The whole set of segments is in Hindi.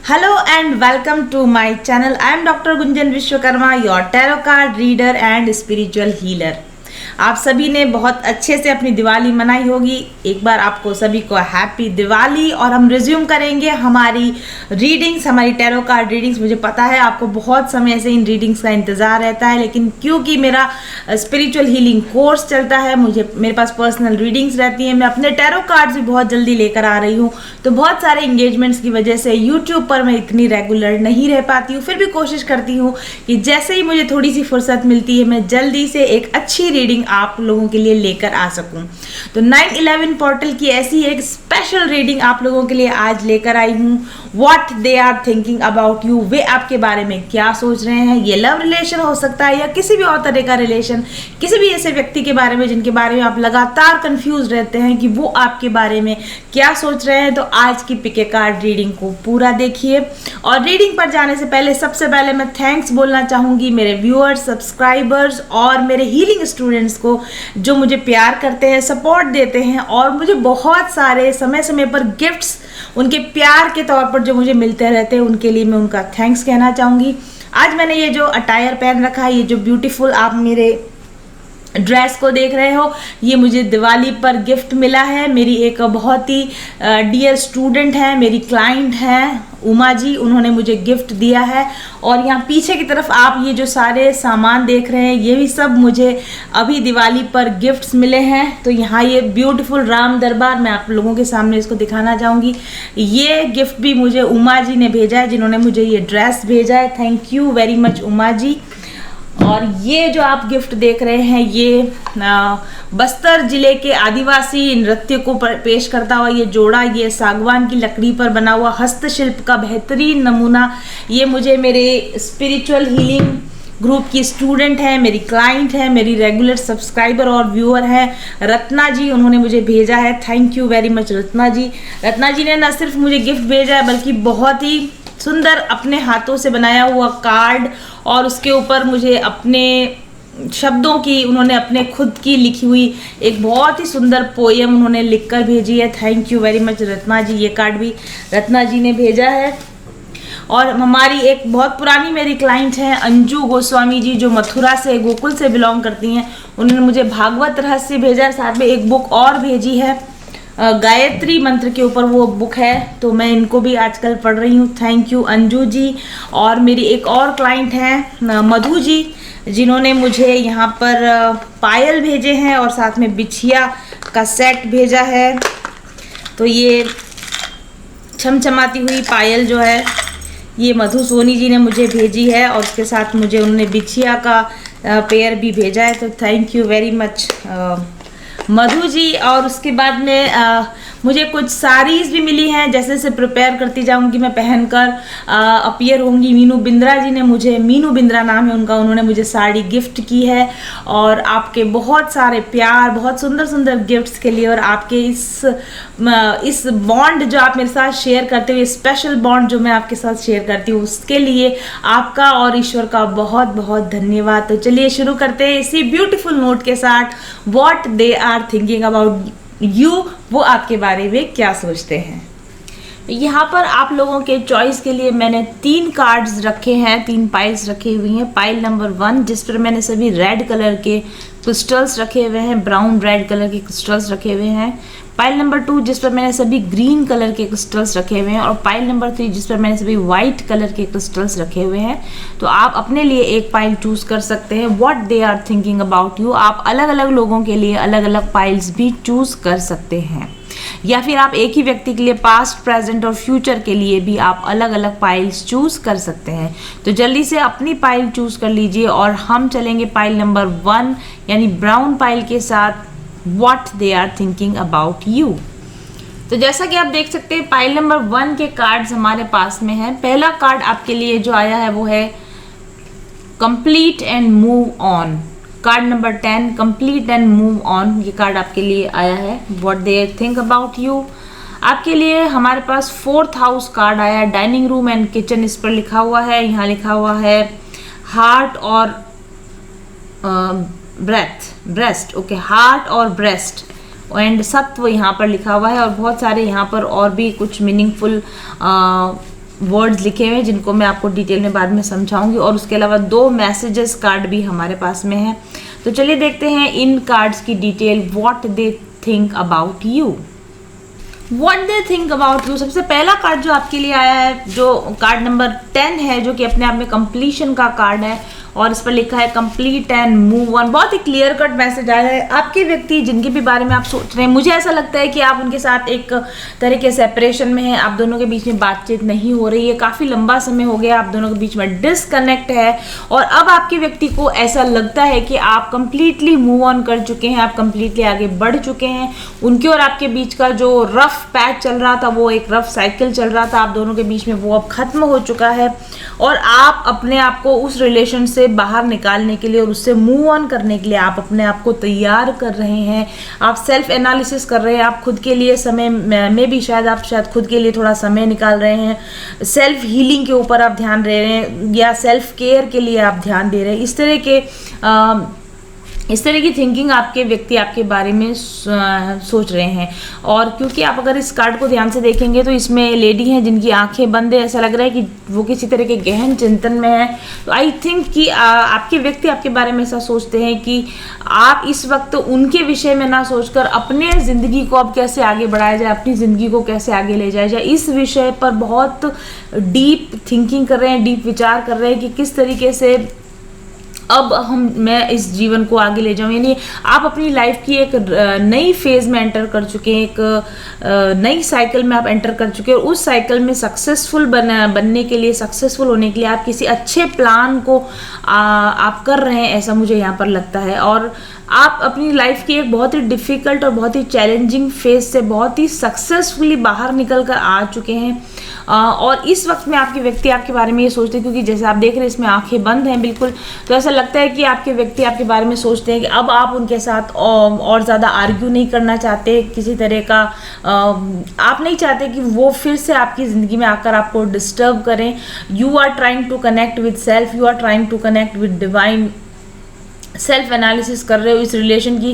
Hello and welcome to my channel. I am Dr. Gunjan Vishwakarma, your tarot card reader and spiritual healer. आप सभी ने बहुत अच्छे से अपनी दिवाली मनाई होगी। एक बार आपको सभी को हैप्पी दिवाली। और हम रिज्यूम करेंगे हमारी रीडिंग्स, हमारी टैरो कार्ड रीडिंग्स। मुझे पता है आपको बहुत समय से इन रीडिंग्स का इंतज़ार रहता है, लेकिन क्योंकि मेरा स्पिरिचुअल हीलिंग कोर्स चलता है, मेरे पास पर्सनल रीडिंग्स रहती हैं, मैं अपने टैरो कार्ड्स भी बहुत जल्दी लेकर आ रही हूँ। तो बहुत सारे इंगेजमेंट्स की वजह से यूट्यूब पर मैं इतनी रेगुलर नहीं रह पाती हूँ। फिर भी कोशिश करती हूँ कि जैसे ही मुझे थोड़ी सी फुर्सत मिलती है मैं जल्दी से एक अच्छी रीडिंग आप लोगों के लिए लेकर आ सकूं। तो 9/11 पोर्टल की ऐसी एक स्पेशल रीडिंग आप लोगों के लिए आज लेकर आई हूं। What they are thinking about you, वे आपके बारे में क्या सोच रहे हैं। ये लव रिलेशन हो सकता है या किसी भी और तरह का रिलेशन, किसी भी ऐसे व्यक्ति के बारे में जिनके बारे में आप लगातार कंफ्यूज रहते हैं कि वो आपके बारे में क्या सोच रहे हैं। तो आज की पिक ए कार्ड रीडिंग को पूरा देखिए। और रीडिंग पर जाने से पहले सबसे पहले मैं थैंक्स बोलना चाहूंगी मेरे व्यूअर्स, सब्सक्राइबर्स और मेरे हीलिंग स्टूडेंट्स को, जो मुझे प्यार करते हैं, सपोर्ट देते हैं और मुझे बहुत सारे समय समय पर गिफ्ट्स उनके प्यार के तौर पर जो मुझे मिलते रहते हैं, उनके लिए मैं उनका थैंक्स कहना चाहूँगी। आज मैंने ये जो अटायर पहन रखा है, ये जो ब्यूटीफुल आप मेरे ड्रेस को देख रहे हो, ये मुझे दिवाली पर गिफ्ट मिला है। मेरी एक बहुत ही डियर स्टूडेंट है, मेरी क्लाइंट है उमा जी, उन्होंने मुझे गिफ्ट दिया है। और यहाँ पीछे की तरफ आप ये जो सारे सामान देख रहे हैं, ये भी सब मुझे अभी दिवाली पर गिफ्ट्स मिले हैं। तो यहाँ ये ब्यूटीफुल राम दरबार, मैं आप लोगों के सामने इसको दिखाना चाहूँगी। ये गिफ्ट भी मुझे उमा जी ने भेजा है, जिन्होंने मुझे ये ड्रेस भेजा है। Thank you very much Uma ji. और ये जो आप गिफ्ट देख रहे हैं, ये बस्तर जिले के आदिवासी नृत्य को पेश करता हुआ ये जोड़ा, ये सागवान की लकड़ी पर बना हुआ हस्तशिल्प का बेहतरीन नमूना, ये मुझे मेरे स्पिरिचुअल हीलिंग ग्रुप की स्टूडेंट है, मेरी क्लाइंट है, मेरी रेगुलर सब्सक्राइबर और व्यूअर है रत्ना जी, उन्होंने मुझे भेजा है। Thank you very much Ratna ji. Ratna ji ने न सिर्फ मुझे गिफ्ट भेजा है, बल्कि बहुत ही सुंदर अपने हाथों से बनाया हुआ कार्ड और उसके ऊपर मुझे अपने शब्दों की, उन्होंने अपने खुद की लिखी हुई एक बहुत ही सुंदर पोयम उन्होंने लिखकर भेजी है। Thank you very much Ratna ji. ये कार्ड भी रत्ना जी ने भेजा है। और हमारी एक बहुत पुरानी मेरी क्लाइंट है अंजू गोस्वामी जी, जो मथुरा से, गोकुल से बिलोंग करती हैं, उन्होंने मुझे भागवत रहस्य भेजा है, साथ में एक बुक और भेजी है, गायत्री मंत्र के ऊपर वो बुक है, तो मैं इनको भी आजकल पढ़ रही हूँ। Thank you Anju ji. और मेरी एक और क्लाइंट हैं मधु जी, जिन्होंने मुझे यहाँ पर पायल भेजे हैं और साथ में बिछिया का सेट भेजा है। तो ये छमछमाती हुई पायल जो है, ये मधु सोनी जी ने मुझे भेजी है और उसके साथ मुझे उन्होंने बिछिया का पेयर भी भेजा है। तो thank you very much Madhu ji. और उसके बाद में मुझे कुछ साड़ीज़ भी मिली हैं, जैसे जैसे प्रिपेयर करती जाऊंगी मैं पहनकर अपीयर होंगी। मीनू बिंद्रा जी ने मुझे, मीनू बिंद्रा नाम है उनका, उन्होंने मुझे साड़ी गिफ्ट की है। और आपके बहुत सारे प्यार, बहुत सुंदर सुंदर गिफ्ट्स के लिए और आपके इस बॉन्ड जो आप मेरे साथ शेयर करते हो, स्पेशल बॉन्ड जो मैं आपके साथ शेयर करती हूँ, उसके लिए आपका और ईश्वर का बहुत बहुत धन्यवाद। तो चलिए शुरू करते हैं इसी ब्यूटीफुल नोट के साथ। What they are thinking about you, वो आपके बारे में क्या सोचते हैं। यहाँ पर आप लोगों के चॉइस के लिए मैंने 3 कार्ड्स रखे हैं, 3 पाइल्स रखी हुई हैं। पाइल नंबर 1, जिस पर मैंने सभी रेड कलर के क्रिस्टल्स रखे हुए हैं, ब्राउन रेड कलर के क्रिस्टल्स रखे हुए हैं। पाइल नंबर 2, जिस पर मैंने सभी ग्रीन कलर के क्रिस्टल्स रखे हुए हैं। और पाइल नंबर 3, जिस पर मैंने सभी वाइट कलर के क्रिस्टल्स रखे हुए हैं। तो आप अपने लिए एक पाइल चूज कर सकते हैं। What they are thinking about you, आप अलग अलग लोगों के लिए अलग अलग पाइल्स भी चूज कर सकते हैं, या फिर आप एक ही व्यक्ति के लिए पास्ट, प्रेजेंट और फ्यूचर के लिए भी आप अलग अलग पाइल्स चूज कर सकते हैं। तो जल्दी से अपनी पाइल चूज कर लीजिए और हम चलेंगे पाइल नंबर 1 यानी ब्राउन पाइल के साथ। What they are thinking about you. तो जैसा कि आप देख सकते हैं पाइल नंबर 1 के कार्ड्स हमारे पास में है। पहला कार्ड आपके लिए जो आया है वो है complete and move on. Card number 10, complete and move on, ये कार्ड आपके लिए आया है। What they think about you. आपके लिए हमारे पास 4th हाउस कार्ड आया, डाइनिंग रूम एंड किचन, इस पर लिखा हुआ है। यहाँ लिखा हुआ है हार्ट और ब्रेस्ट, ओके, हार्ट और ब्रेस्ट एंड सत्व यहाँ पर लिखा हुआ है। और बहुत सारे यहाँ पर और भी कुछ मीनिंगफुल वर्ड्स लिखे हुए हैं जिनको मैं आपको डिटेल में बाद में समझाऊंगी, और उसके अलावा 2 मैसेजेस कार्ड भी हमारे पास में है। तो चलिए देखते हैं इन कार्ड्स की detail, what they think about you, what they think about you. सबसे पहला कार्ड जो आपके लिए आया है, जो कार्ड नंबर 10 है, जो कि अपने आप में कंप्लीशन का कार्ड है, और इस पर लिखा है कंप्लीट एंड मूव ऑन। बहुत ही क्लियर कट मैसेज आया है। आपके व्यक्ति जिनके भी बारे में आप सोच रहे हैं, मुझे ऐसा लगता है कि आप उनके साथ एक तरह के सेपरेशन में हैं, आप दोनों के बीच में बातचीत नहीं हो रही है, काफ़ी लंबा समय हो गया, आप दोनों के बीच में डिसकनेक्ट है, और अब आपके व्यक्ति को ऐसा लगता है कि आप कंप्लीटली मूव ऑन कर चुके हैं, आप कंप्लीटली आगे बढ़ चुके हैं। उनके और आपके बीच का जो रफ पैच चल रहा था, वो एक रफ साइकिल चल रहा था आप दोनों के बीच में, वो अब खत्म हो चुका है, और आप अपने आप को उस रिलेशन से बाहर निकालने के लिए और उससे मूव ऑन करने के लिए आप अपने आप को तैयार कर रहे हैं। आप सेल्फ एनालिसिस कर रहे हैं, आप खुद के लिए समय में भी शायद खुद के लिए थोड़ा समय निकाल रहे हैं, सेल्फ हीलिंग के ऊपर आप ध्यान दे रहे हैं, या सेल्फ केयर के लिए आप ध्यान दे रहे हैं। इस तरह की थिंकिंग आपके व्यक्ति आपके बारे में सोच रहे हैं। और क्योंकि आप अगर इस कार्ड को ध्यान से देखेंगे तो इसमें लेडी हैं जिनकी आंखें बंद है, ऐसा लग रहा है कि वो किसी तरह के गहन चिंतन में है। तो आई थिंक कि आपके व्यक्ति आपके बारे में ऐसा सोचते हैं कि आप इस वक्त उनके विषय में ना सोचकर अपने ज़िंदगी को अब कैसे आगे बढ़ाया जाए, अपनी ज़िंदगी को कैसे आगे ले जाया जाए, इस विषय पर बहुत डीप थिंकिंग कर रहे हैं, डीप विचार कर रहे हैं कि किस तरीके से अब मैं इस जीवन को आगे ले जाऊं। यानी आप अपनी लाइफ की एक नई फेज में एंटर कर चुके हैं, एक नई साइकिल में आप एंटर कर चुके हैं, और उस साइकिल में सक्सेसफुल बनने के लिए, सक्सेसफुल होने के लिए आप किसी अच्छे प्लान को आप कर रहे हैं, ऐसा मुझे यहाँ पर लगता है। और आप अपनी लाइफ की एक बहुत ही डिफ़िकल्ट और बहुत ही चैलेंजिंग फेज से बहुत ही सक्सेसफुली बाहर निकल कर आ चुके हैं। और इस वक्त में आपके व्यक्ति आपके बारे में ये सोचते हैं, क्योंकि जैसे आप देख रहे हैं इसमें आंखें बंद हैं बिल्कुल, तो ऐसा लगता है कि आपके व्यक्ति आपके बारे में सोचते हैं कि अब आप उनके साथ और ज़्यादा आर्ग्यू नहीं करना चाहते, किसी तरह का आप नहीं चाहते कि वो फिर से आपकी ज़िंदगी में आकर आपको डिस्टर्ब करें। You are trying to connect with self, you are trying to connect with divine, self analysis कर रहे हो, इस रिलेशन की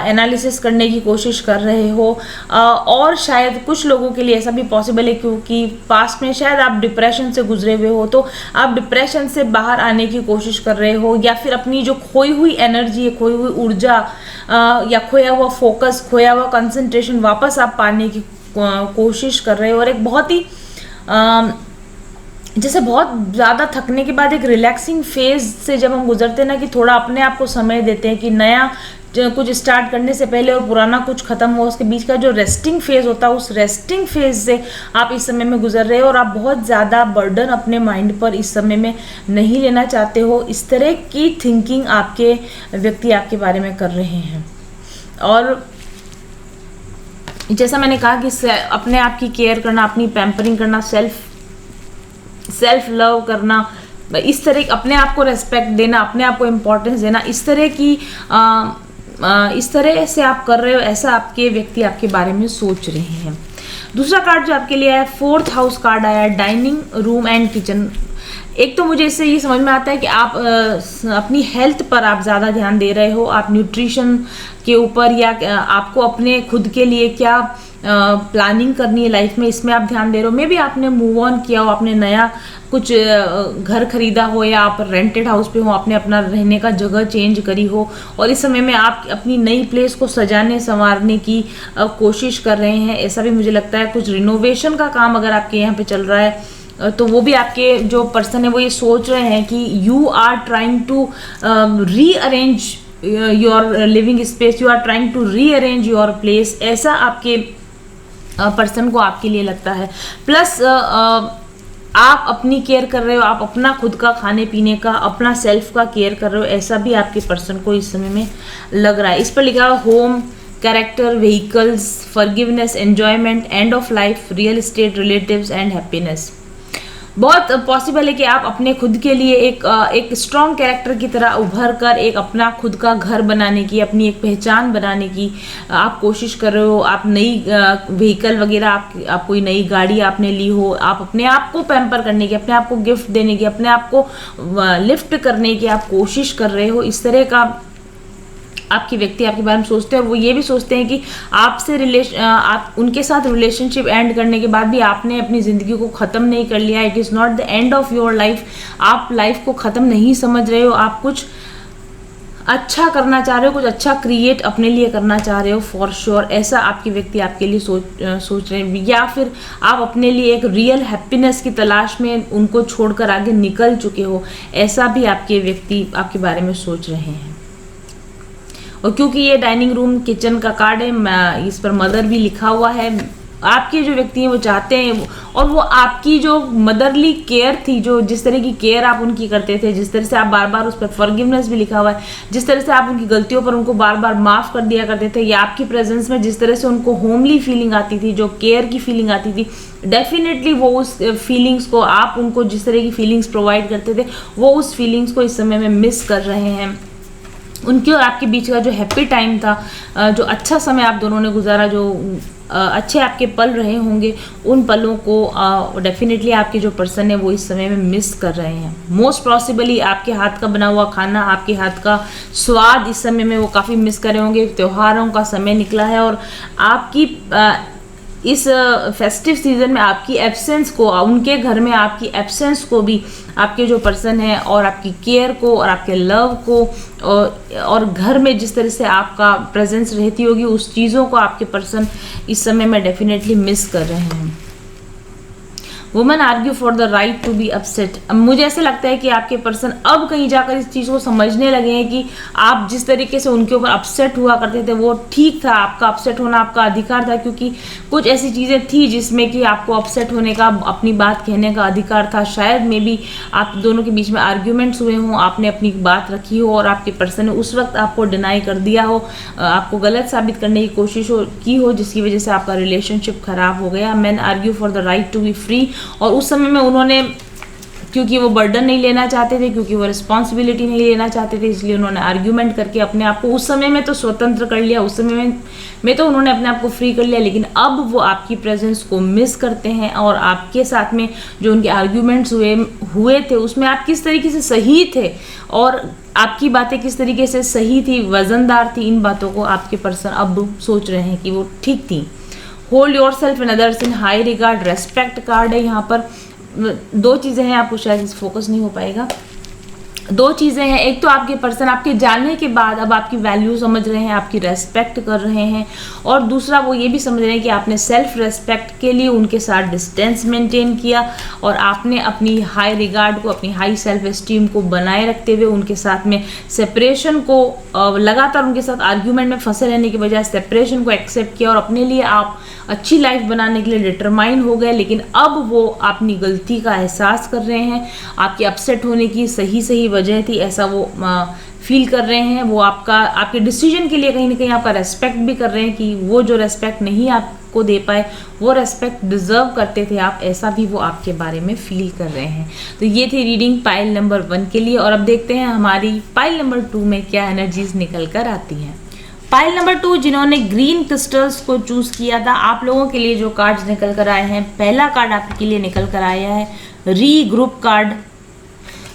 एनालिसिस करने की कोशिश कर रहे हो। और शायद कुछ लोगों के लिए ऐसा भी पॉसिबल है क्योंकि पास्ट में शायद आप डिप्रेशन से गुजरे हुए हो, तो आप डिप्रेशन से बाहर आने की कोशिश कर रहे हो, या फिर अपनी जो खोई हुई एनर्जी है, खोई हुई ऊर्जा या खोया हुआ फोकस, खोया हुआ कंसंट्रेशन वापस आप पाने की कोशिश कर रहे हो। और एक बहुत ही जैसे बहुत ज़्यादा थकने के बाद एक रिलैक्सिंग फेज से जब हम गुजरते हैं ना, कि थोड़ा अपने आप को समय देते हैं कि नया कुछ स्टार्ट करने से पहले और पुराना कुछ ख़त्म हो, उसके बीच का जो रेस्टिंग फेज होता है, उस रेस्टिंग फेज से आप इस समय में गुजर रहे हो, और आप बहुत ज़्यादा बर्डन अपने माइंड पर इस समय में नहीं लेना चाहते हो। इस तरह की थिंकिंग आपके व्यक्ति आपके बारे में कर रहे हैं। और जैसा मैंने कहा कि अपने आप की केयर करना, अपनी पैम्परिंग करना, सेल्फ लव करना, इस तरह अपने आप को रेस्पेक्ट देना, अपने आप को इम्पोर्टेंस देना, इस तरह से आप कर रहे हो, ऐसा आपके व्यक्ति आपके बारे में सोच रहे हैं। दूसरा कार्ड जो आपके लिए आया, 4th हाउस कार्ड आया, डाइनिंग रूम एंड किचन। एक तो मुझे इससे ये समझ में आता है कि आप अपनी हेल्थ पर आप ज़्यादा ध्यान दे रहे हो, आप न्यूट्रिशन के ऊपर, या आपको अपने खुद के लिए क्या प्लानिंग करनी है लाइफ में, इसमें आप ध्यान दे रहे हो। मे बी आपने मूव ऑन किया हो, आपने नया कुछ घर खरीदा हो, या आप रेंटेड हाउस पे हो, आपने अपना रहने का जगह चेंज करी हो, और इस समय में आप अपनी नई प्लेस को सजाने संवारने की कोशिश कर रहे हैं, ऐसा भी मुझे लगता है। कुछ रिनोवेशन का काम अगर आपके यहाँ पे चल रहा है, तो वो भी आपके जो पर्सन है वो ये सोच रहे हैं कि you are trying to rearrange your living space, you are trying to rearrange your place, ऐसा आपके पर्सन को आपके लिए लगता है। प्लस आप अपनी केयर कर रहे हो, आप अपना खुद का खाने पीने का, अपना सेल्फ का केयर कर रहे हो, ऐसा भी आपके पर्सन को इस समय में लग रहा है। इस पर लिखा है home, character, vehicles, forgiveness, enjoyment, end of life, real estate, relatives and happiness. बहुत पॉसिबल है कि आप अपने खुद के लिए एक स्ट्रॉन्ग कैरेक्टर की तरह उभर कर एक अपना खुद का घर बनाने की, अपनी एक पहचान बनाने की आप कोशिश कर रहे हो। आप नई व्हीकल वगैरह, आप कोई नई गाड़ी आपने ली हो, आप अपने आप को पैम्पर करने की, अपने आप को गिफ्ट देने की, अपने आप को लिफ्ट करने की आप कोशिश कर रहे हो। इस तरह का आपके व्यक्ति आपके बारे में सोचते हैं, और वो ये भी सोचते हैं कि आपसे आप उनके साथ रिलेशनशिप एंड करने के बाद भी आपने अपनी ज़िंदगी को ख़त्म नहीं कर लिया। It is not the end of your life. आप लाइफ को ख़त्म नहीं समझ रहे हो, आप कुछ अच्छा करना चाह रहे हो, कुछ अच्छा क्रिएट अपने लिए करना चाह रहे हो फॉर श्योर। ऐसा आपके व्यक्ति आपके लिए सोच रहे हैं, या फिर आप अपने लिए एक रियल हैप्पीनेस की तलाश में उनको छोड़कर आगे निकल चुके हो, ऐसा भी आपके व्यक्ति आपके बारे में सोच रहे हैं। और क्योंकि ये डाइनिंग रूम किचन का कार्ड है, इस पर मदर भी लिखा हुआ है, आपके जो व्यक्ति हैं वो चाहते हैं, और वो आपकी जो मदरली केयर थी, जो जिस तरह की केयर आप उनकी करते थे, जिस तरह से आप बार बार उस पर फॉरगिवनेस भी लिखा हुआ है, जिस तरह से आप उनकी गलतियों पर उनको बार बार माफ़ कर दिया करते थे, या आपकी प्रेजेंस में जिस तरह से उनको होमली फीलिंग आती थी, जो केयर की फीलिंग आती थी, डेफिनेटली वो उस फीलिंग्स को, आप उनको जिस तरह की फीलिंग्स प्रोवाइड करते थे, वो उस फीलिंग्स को इस समय में मिस कर रहे हैं। उनके और आपके बीच का जो हैप्पी टाइम था, जो अच्छा समय आप दोनों ने गुजारा, जो अच्छे आपके पल रहे होंगे, उन पलों को डेफिनेटली आपके जो पर्सन है वो इस समय में मिस कर रहे हैं। मोस्ट पॉसिबली आपके हाथ का बना हुआ खाना, आपके हाथ का स्वाद इस समय में वो काफ़ी मिस कर रहे होंगे। त्योहारों का समय निकला है, और आपकी इस फेस्टिव सीजन में आपकी एब्सेंस को, उनके घर में आपकी एब्सेंस को भी आपके जो पर्सन है, और आपकी केयर को, और आपके लव को, और घर में जिस तरह से आपका प्रेजेंस रहती होगी, उस चीज़ों को आपके पर्सन इस समय में डेफिनेटली मिस कर रहे हैं। Women argue for the right to be upset. मुझे ऐसे लगता है कि आपके पर्सन अब कहीं जाकर इस चीज़ को समझने लगे हैं कि आप जिस तरीके से उनके ऊपर अपसेट हुआ करते थे वो ठीक था, आपका अपसेट होना आपका अधिकार था, क्योंकि कुछ ऐसी चीज़ें थी जिसमें कि आपको अपसेट होने का, अपनी बात कहने का अधिकार था। शायद मे बी आप दोनों के बीच में आर्ग्यूमेंट्स हुए हों, आपने अपनी बात रखी हो, और आपके पर्सन ने उस वक्त आपको डिनाई कर दिया हो, आपको गलत साबित करने की कोशिश की हो, जिसकी वजह से आपका रिलेशनशिप खराब हो गया। Man argue for the right to be free, और उस समय में उन्होंने, क्योंकि वो बर्डन नहीं लेना चाहते थे, क्योंकि वो रिस्पॉन्सिबिलिटी नहीं लेना चाहते थे, इसलिए उन्होंने आर्ग्यूमेंट करके अपने आप को उस समय में तो स्वतंत्र कर लिया, उस समय में तो उन्होंने अपने आप को फ्री कर लिया। लेकिन अब वो आपकी प्रेजेंस को मिस करते हैं, और आपके साथ में जो उनके आर्ग्यूमेंट्स हुए थे उसमें आप किस तरीके से सही थे, और आपकी बातें किस तरीके से सही थी, वजनदार थी, इन बातों को आपके पर्सन अब सोच रहे हैं कि वो ठीक थी। Hold your self and others in high regard, respect card है यहाँ पर। दो चीज़ें हैं, आपको शायद फोकस नहीं हो पाएगा। दो चीज़ें हैं, एक तो आपके पर्सन आपके जानने के बाद अब आपकी वैल्यू समझ रहे हैं, आपकी रेस्पेक्ट कर रहे हैं, और दूसरा वो ये भी समझ रहे हैं कि आपने सेल्फ रेस्पेक्ट के लिए उनके साथ डिस्टेंस मेंटेन किया, और आपने अपनी हाई रिगार्ड को, अपनी हाई सेल्फ एस्टीम को बनाए रखते हुए उनके साथ में सेपरेशन को, लगातार उनके साथ आर्ग्यूमेंट में फंसे रहने की बजाय सेपरेशन को एक्सेप्ट किया, और अपने लिए आप अच्छी लाइफ बनाने के लिए डिटरमाइन हो गए। लेकिन अब वो अपनी गलती का एहसास कर रहे हैं, आपके अपसेट होने की सही वजह थी, ऐसा वो फील कर रहे हैं। वो आपके डिसीजन के लिए कहीं ना कहीं आपका रेस्पेक्ट भी कर रहे हैं, कि वो जो रेस्पेक्ट नहीं आपको दे पाए, वो रेस्पेक्ट डिजर्व करते थे आप, ऐसा भी वो आपके बारे में फील कर रहे हैं। तो ये थी रीडिंग पाइल नंबर 1 के लिए, और अब देखते हैं हमारी पाइल नंबर 2 में क्या एनर्जीज निकल कर आती हैं। पाइल नंबर 2, जिन्होंने ग्रीन क्रिस्टल्स को चूज किया था, आप लोगों के लिए जो कार्ड्स निकल कर आए हैं, पहला कार्ड आपके लिए निकल कर आया है री ग्रुप कार्ड।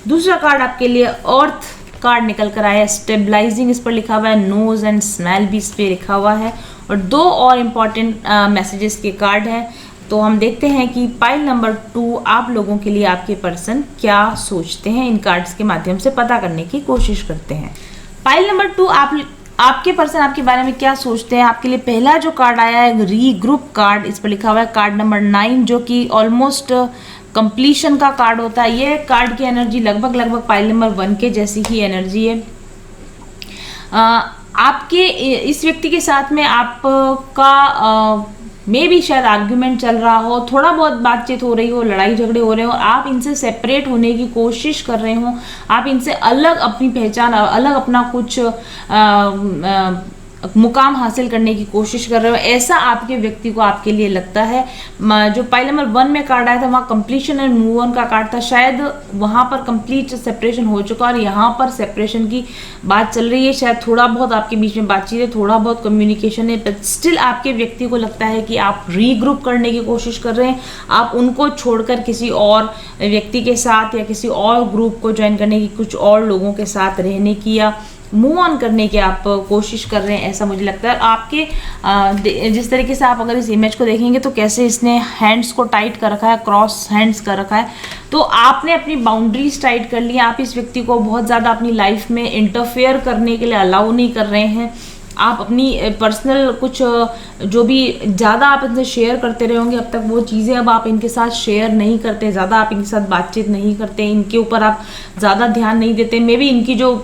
दूसरा कार्ड आपके लिए अर्थ कार्ड निकल कर आया है स्टेबलाइजिंग, इस पर लिखा हुआ है नोज एंड स्मेल भी इस पर लिखा हुआ है, और 2 और इम्पॉर्टेंट मैसेजेस के कार्ड हैं। तो हम देखते हैं कि पाइल नंबर 2 आप लोगों के लिए आपके पर्सन क्या सोचते हैं, इन कार्ड्स के माध्यम से पता करने की कोशिश करते हैं। पाइल नंबर 2 आपके पर्सन आपके बारे में क्या सोचते हैं। आपके लिए पहला जो कार्ड आया है री ग्रुप कार्ड, इस पर लिखा हुआ है कार्ड नंबर 9, जो कि ऑलमोस्ट कंप्लीशन का कार्ड होता है। ये कार्ड की एनर्जी लगभग पाइल नंबर 1 के जैसी ही एनर्जी है। आपके इस व्यक्ति के साथ में आपका मे भी शायद आर्ग्यूमेंट चल रहा हो, थोड़ा बहुत बातचीत हो रही हो, लड़ाई झगड़े हो रहे हो, आप इनसे सेपरेट होने की कोशिश कर रहे हो, आप इनसे अलग अपनी पहचान, अलग अपना कुछ मुकाम हासिल करने की कोशिश कर रहे हो, ऐसा आपके व्यक्ति को आपके लिए लगता है। जो पाइल नंबर 1 में कार्ड आया था वहाँ कंप्लीशन एंड मूव ऑन का कार्ड था, शायद वहाँ पर कंप्लीट सेपरेशन हो चुका और यहाँ पर सेपरेशन की बात चल रही है। शायद थोड़ा बहुत आपके बीच में बातचीत है, थोड़ा बहुत कम्युनिकेशन है, बट स्टिल आपके व्यक्ति को लगता है कि आप रीग्रुप करने की कोशिश कर रहे हैं, आप उनको छोड़कर किसी और व्यक्ति के साथ या किसी और ग्रुप को ज्वाइन करने की, कुछ और लोगों के साथ रहने की, या मूव ऑन करने की आप कोशिश कर रहे हैं, ऐसा मुझे लगता है। आपके जिस तरीके से आप अगर इस इमेज को देखेंगे तो कैसे इसने हैंड्स को टाइट कर रखा है, क्रॉस हैंड्स कर रखा है, तो आपने अपनी बाउंड्रीज टाइट कर ली। आप इस व्यक्ति को बहुत ज़्यादा अपनी लाइफ में इंटरफेयर करने के लिए अलाउ नहीं कर रहे हैं। आप अपनी पर्सनल कुछ जो भी ज़्यादा आप इनसे शेयर करते रहे होंगे अब तक, वो चीज़ें अब आप इनके साथ शेयर नहीं करते, ज़्यादा आप इनके साथ बातचीत नहीं करते, इनके ऊपर आप ज़्यादा ध्यान नहीं देते। मे बी इनकी जो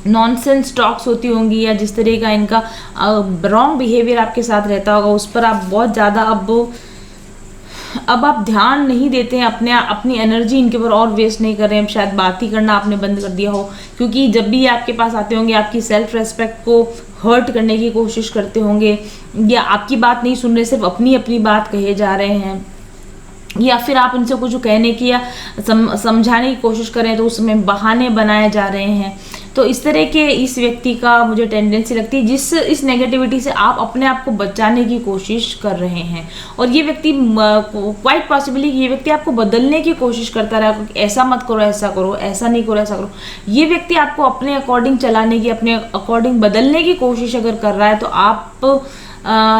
नॉनसेंस टॉक्स होती होंगी या जिस तरह का इनका रॉन्ग बिहेवियर आपके साथ रहता होगा, उस पर आप बहुत ज़्यादा अब आप ध्यान नहीं देते हैं, अपनी एनर्जी इनके ऊपर और वेस्ट नहीं कर रहे हैं। शायद बात ही करना आपने बंद कर दिया हो, क्योंकि जब भी ये आपके पास आते होंगे आपकी सेल्फ रेस्पेक्ट को हर्ट करने की कोशिश करते होंगे, या आपकी बात नहीं सुन रहे, सिर्फ अपनी अपनी बात कहे जा रहे हैं, या फिर आप उनसे कुछ कहने की या समझाने की कोशिश करें तो उसमें बहाने बनाए जा रहे हैं। तो इस तरह के इस व्यक्ति का मुझे टेंडेंसी लगती है, जिस इस नेगेटिविटी से आप अपने आप को बचाने की कोशिश कर रहे हैं। और ये व्यक्ति क्वाइट पॉसिबली ये व्यक्ति आपको बदलने की कोशिश करता रहा, ऐसा मत करो, ऐसा करो, ऐसा नहीं करो, ऐसा करो। ये व्यक्ति आपको अपने अकॉर्डिंग चलाने की, अपने अकॉर्डिंग बदलने की कोशिश अगर कर रहा है, तो आप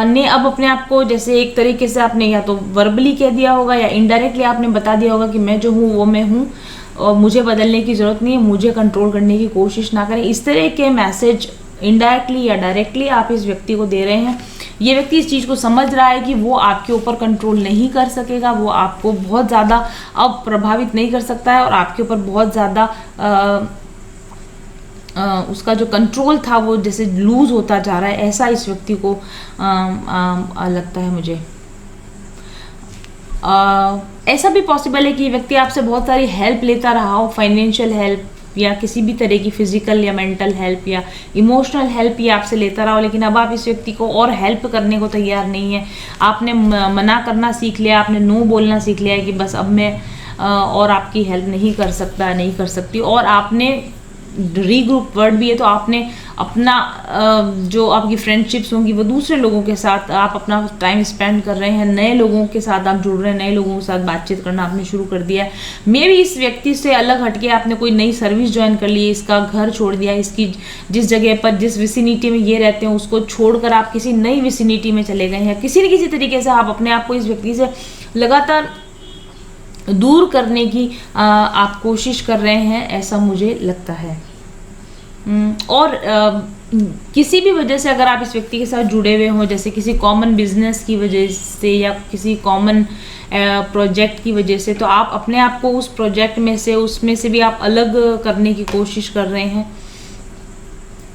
ने अब अपने आप को जैसे एक तरीके से आपने या तो वर्बली कह दिया होगा या इनडायरेक्टली आपने बता दिया होगा कि मैं जो हूँ वो मैं हूँ और मुझे बदलने की ज़रूरत नहीं है, मुझे कंट्रोल करने की कोशिश ना करें। इस तरह के मैसेज इनडायरेक्टली या डायरेक्टली आप इस व्यक्ति को दे रहे हैं। ये व्यक्ति इस चीज़ को समझ रहा है कि वो आपके ऊपर कंट्रोल नहीं कर सकेगा, वो आपको बहुत ज़्यादा अब प्रभावित नहीं कर सकता है और आपके ऊपर बहुत ज़्यादा उसका जो कंट्रोल था वो जैसे लूज होता जा रहा है, ऐसा इस व्यक्ति को लगता है मुझे। ऐसा भी पॉसिबल है कि ये व्यक्ति आपसे बहुत सारी हेल्प लेता रहा हो, फाइनेंशियल हेल्प या किसी भी तरह की फिजिकल या मेंटल हेल्प या इमोशनल हेल्प ये आपसे लेता रहा हो, लेकिन अब आप इस व्यक्ति को और हेल्प करने को तैयार नहीं है। आपने मना करना सीख लिया, आपने नो बोलना सीख लिया है कि बस अब मैं और आपकी हेल्प नहीं कर सकता, नहीं कर सकती। और आपने रीग्रुप वर्ड भी है, तो आपने अपना जो आपकी फ्रेंडशिप्स होंगी वो दूसरे लोगों के साथ आप अपना टाइम स्पेंड कर रहे हैं, नए लोगों के साथ आप जुड़ रहे हैं, नए लोगों के साथ बातचीत करना आपने शुरू कर दिया है। मे भी इस व्यक्ति से अलग हटके आपने कोई नई सर्विस ज्वाइन कर ली है, इसका घर छोड़ दिया, इसकी जिस जगह पर जिस विसिनिटी में ये रहते हैं उसको छोड़कर आप किसी नई विसिनिटी में चले गए हैं। किसी न किसी तरीके से आप अपने आप को इस व्यक्ति से लगातार दूर करने की आप कोशिश कर रहे हैं, ऐसा मुझे लगता है। और किसी भी वजह से अगर आप इस व्यक्ति के साथ जुड़े हुए हों, जैसे किसी कॉमन बिजनेस की वजह से या किसी कॉमन प्रोजेक्ट की वजह से, तो आप अपने आप को उस प्रोजेक्ट में से उसमें से भी आप अलग करने की कोशिश कर रहे हैं।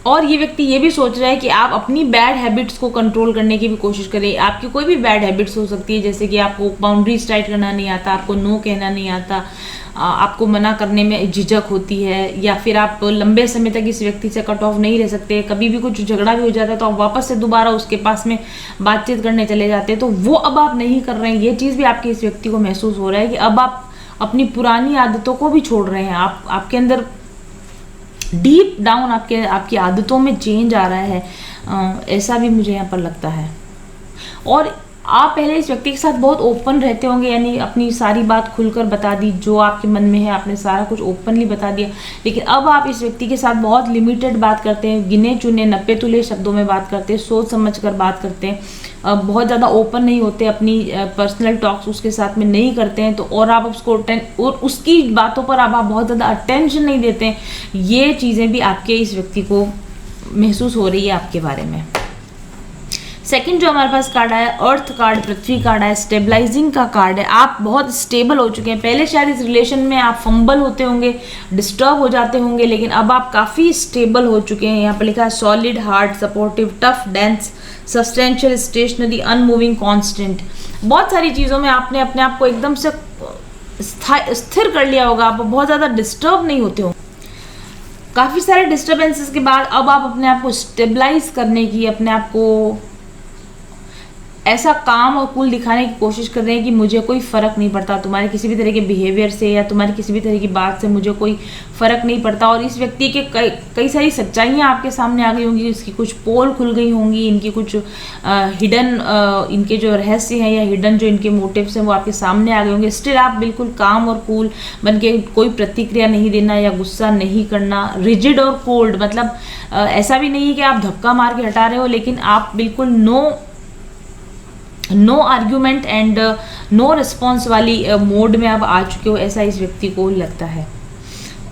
और ये व्यक्ति ये भी सोच रहा है कि आप अपनी बैड हैबिट्स को कंट्रोल करने की भी कोशिश करें। आपकी कोई भी बैड हैबिट्स हो सकती है, जैसे कि आपको बाउंड्रीज टाइट करना नहीं आता, आपको नो कहना नहीं आता, आपको मना करने में झिझक होती है, या फिर आप लंबे समय तक इस व्यक्ति से कट ऑफ नहीं रह सकते। कभी भी कुछ झगड़ा भी हो जाता है तो आप वापस से दोबारा उसके पास में बातचीत करने चले जाते हैं, तो वो अब आप नहीं कर रहे हैं। ये चीज़ भी आपके इस व्यक्ति को महसूस हो रहा है कि अब आप अपनी पुरानी आदतों को भी छोड़ रहे हैं। आपके अंदर डीप डाउन आपकी आदतों में चेंज आ रहा है, ऐसा भी मुझे यहाँ पर लगता है। और आप पहले इस व्यक्ति के साथ बहुत ओपन रहते होंगे, यानी अपनी सारी बात खुलकर बता दी, जो आपके मन में है आपने सारा कुछ ओपनली बता दिया। लेकिन अब आप इस व्यक्ति के साथ बहुत लिमिटेड बात करते हैं, गिने चुने नपे तुले शब्दों में बात करते हैं, सोच समझ कर बात करते हैं, बहुत ज़्यादा ओपन नहीं होते, अपनी पर्सनल टॉक्स उसके साथ में नहीं करते हैं। तो और आप उसको और उसकी बातों पर आप बहुत ज़्यादा अटेंशन नहीं देते हैं। ये चीज़ें भी आपके इस व्यक्ति को महसूस हो रही है आपके बारे में। सेकंड जो हमारे पास कार्ड है, अर्थ कार्ड, पृथ्वी कार्ड है, स्टेबलाइजिंग का कार्ड है। आप बहुत स्टेबल हो चुके हैं। पहले शायद इस रिलेशन में आप फंबल होते होंगे, डिस्टर्ब हो जाते होंगे, लेकिन अब आप काफ़ी स्टेबल हो चुके हैं। यहाँ पर लिखा है solid, hard, supportive, tough, dense, substantial, stationary, unmoving, constant. बहुत सारी चीज़ों में आपने अपने आप को एकदम से स्थिर कर लिया होगा। आप बहुत ज़्यादा डिस्टर्ब नहीं होते हो। काफ़ी सारे डिस्टर्बेंसेस के बाद अब आप अपने आप को स्टेबलाइज करने की, अपने आप को ऐसा काम और कूल दिखाने की कोशिश कर रहे हैं कि मुझे कोई फ़र्क नहीं पड़ता, तुम्हारे किसी भी तरह के बिहेवियर से या तुम्हारी किसी भी तरह की बात से मुझे कोई फ़र्क नहीं पड़ता। और इस व्यक्ति के कई सारी सच्चाइयाँ आपके सामने आ गई होंगी, इसकी कुछ पोल खुल गई होंगी, इनकी कुछ हिडन इनके जो रहस्य हैं या हिडन जो इनके मोटिव्स हैं वो आपके सामने आ गए होंगे। स्टिल आप बिल्कुल काम और कूल बन के कोई प्रतिक्रिया नहीं देना या गुस्सा नहीं करना। रिजिड और कोल्ड, मतलब ऐसा भी नहीं है कि आप धक्का मार के हटा रहे हो, लेकिन आप बिल्कुल no argument and no response वाली मोड में आप आ चुके हो, ऐसा इस व्यक्ति को लगता है।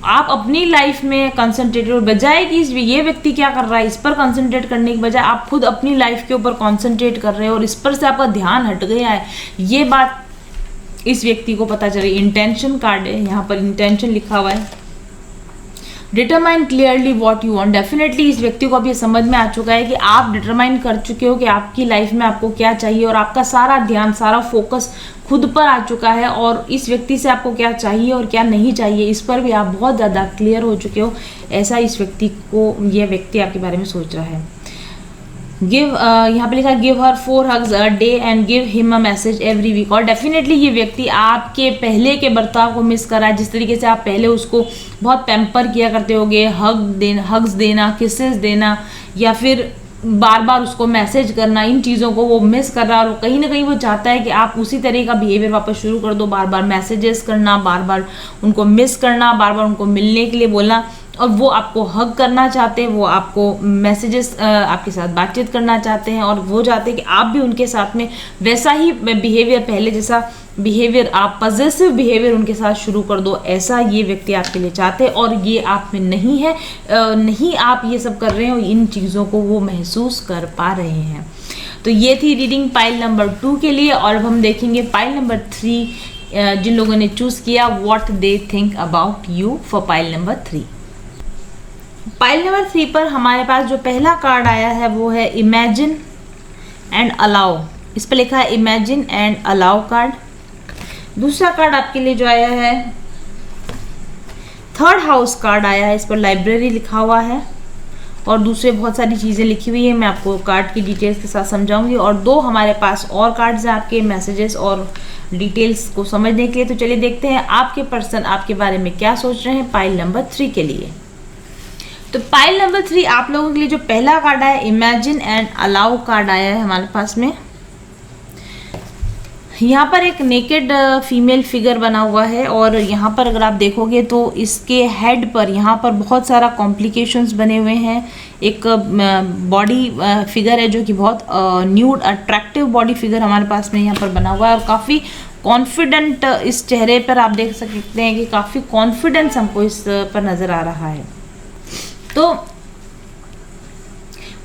आप अपनी लाइफ में कंसंट्रेटेड हो, बजाय कि ये व्यक्ति क्या कर रहा है इस पर कंसंट्रेट करने की बजाय आप खुद अपनी लाइफ के ऊपर कंसंट्रेट कर रहे हो और इस पर से आपका ध्यान हट गया है। ये बात इस व्यक्ति को पता चल रही। इंटेंशन कार्ड है, यहाँ पर इंटेंशन लिखा हुआ है। Determine clearly what you want. Definitely इस व्यक्ति को अब ये समझ में आ चुका है कि आप डिटरमाइन कर चुके हो कि आपकी लाइफ में आपको क्या चाहिए और आपका सारा ध्यान, सारा फोकस खुद पर आ चुका है और इस व्यक्ति से आपको क्या चाहिए और क्या नहीं चाहिए इस पर भी आप बहुत ज़्यादा क्लियर हो चुके हो, ऐसा इस व्यक्ति को, यह व्यक्ति आपके बारे में सोच रहा है। गिव, यहाँ पे लिखा है give her 4 hugs a day and give him a message every week। और डेफिनेटली ये व्यक्ति आपके पहले के बर्ताव को मिस कर रहा है, जिस तरीके से आप पहले उसको बहुत पैम्पर किया करते होगे, हग्स देना, किसेस देना या फिर बार बार उसको मैसेज करना, इन चीज़ों को वो मिस कर रहा है और कहीं ना कहीं वो चाहता है कि आप उसी तरह का बिहेवियर वापस शुरू कर दो। बार बार मैसेजेस करना, बार बार उनको मिस करना, बार बार उनको मिलने के लिए बोलना, और वो आपको हग करना चाहते हैं, वो आपको मैसेजेस आपके साथ बातचीत करना चाहते हैं और वो चाहते हैं कि आप भी उनके साथ में वैसा ही बिहेवियर, पहले जैसा बिहेवियर, आप पॉजिटिव बिहेवियर उनके साथ शुरू कर दो, ऐसा ये व्यक्ति आपके लिए चाहते हैं। और ये आप में नहीं है, नहीं आप ये सब कर रहे हो, इन चीज़ों को वो महसूस कर पा रहे हैं। तो ये थी रीडिंग पाइल नंबर 2 के लिए। और अब हम देखेंगे पाइल नंबर 3, जिन लोगों ने चूज़ किया, what they think about you for pile number 3। Pile number 3 पर हमारे पास जो पहला कार्ड आया है वो है इमेजिन एंड अलाउ। इस पर लिखा है इमेजिन एंड अलाउ कार्ड। दूसरा कार्ड आपके लिए जो आया है, 3rd हाउस कार्ड आया है, इस पर लाइब्रेरी लिखा हुआ है और दूसरे बहुत सारी चीज़ें लिखी हुई है, मैं आपको कार्ड की डिटेल्स के साथ समझाऊंगी। और 2 हमारे पास और कार्ड्स हैं आपके मैसेजेस और डिटेल्स को समझने के लिए। तो चलिए देखते हैं आपके पर्सन आपके बारे में क्या सोच रहे हैं पाइल नंबर 3 के लिए। तो पाइल नंबर 3 आप लोगों के लिए जो पहला कार्ड आया, इमेजिन एंड अलाउ कार्ड आया है हमारे पास में। यहाँ पर एक नेकेड फीमेल फिगर बना हुआ है और यहाँ पर अगर आप देखोगे तो इसके हेड पर यहाँ पर बहुत सारा कॉम्प्लिकेशंस बने हुए हैं। एक बॉडी फिगर है जो कि बहुत न्यूड अट्रैक्टिव बॉडी फिगर हमारे पास में यहाँ पर बना हुआ है और काफ़ी कॉन्फिडेंट इस चेहरे पर आप देख सकते हैं कि काफ़ी कॉन्फिडेंस हमको इस पर नज़र आ रहा है। तो